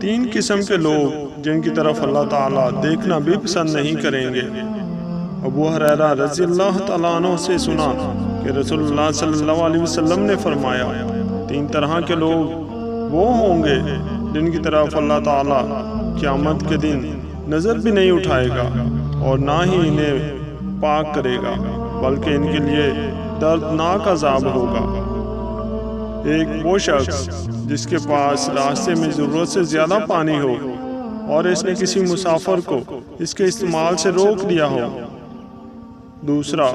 तीन किस्म के लोग जिनकी तरफ अल्लाह ताला देखना भी पसंद नहीं करेंगे। अबू हुरैरा रज़ी अल्लाह ताला अन्हु से सुना कि रसूलुल्लाह सल्लल्लाहु अलैहि वसल्लम ने फरमाया, तीन तरह के लोग वो होंगे जिनकी तरफ अल्लाह ताला क़यामत के दिन नज़र भी नहीं उठाएगा और ना ही इन्हें पाक करेगा, बल्कि इनके लिए दर्दनाक अज़ाब होगा। एक वो शख्स जिसके पास रास्ते में ज़रूरत से ज़्यादा पानी हो और इसने किसी मुसाफिर को इसके इस्तेमाल से रोक दिया हो। दूसरा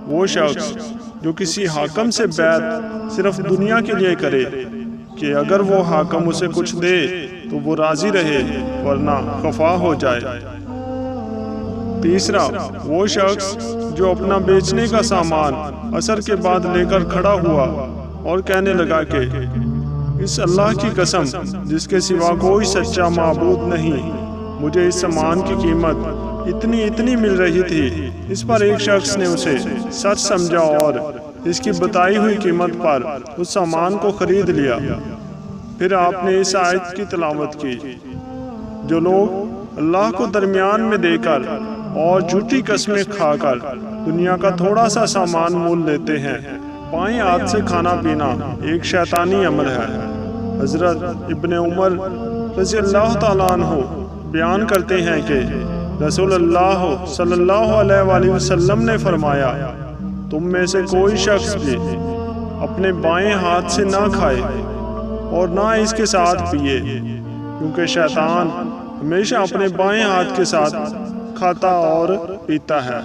वो शख्स जो किसी हाकम से बैत सिर्फ दुनिया के लिए करे कि अगर वो हाकम उसे कुछ दे तो वो राज़ी रहे वरना खफा हो जाए। तीसरा वो शख्स जो अपना बेचने का सामान असर के बाद लेकर खड़ा हुआ और कहने लगा कि इस अल्लाह की कसम जिसके सिवा कोई सच्चा माबूद नहीं, मुझे इस सामान की कीमत इतनी इतनी मिल रही थी। इस पर एक शख्स ने उसे सच समझा और इसकी बताई हुई कीमत पर उस सामान को खरीद लिया। फिर आपने इस आयत की तिलावत की, जो लोग अल्लाह को दरमियान में देकर और झूठी कस्में खाकर दुनिया का थोड़ा सा सामान मोल लेते हैं, बाएं हाथ से खाना पीना एक शैतानी अमल है। हज़रत इब्ने उमर रज़ी अल्लाह ताला अन्हु बयान करते हैं कि रसूलुल्लाह सल्लल्लाहु अलैहि वसल्लम ने फरमाया, तुम में से कोई शख्स भी अपने बाएं हाथ से ना खाए और ना इसके साथ पिए, क्योंकि शैतान हमेशा अपने बाएं हाथ के साथ खाता और पीता है।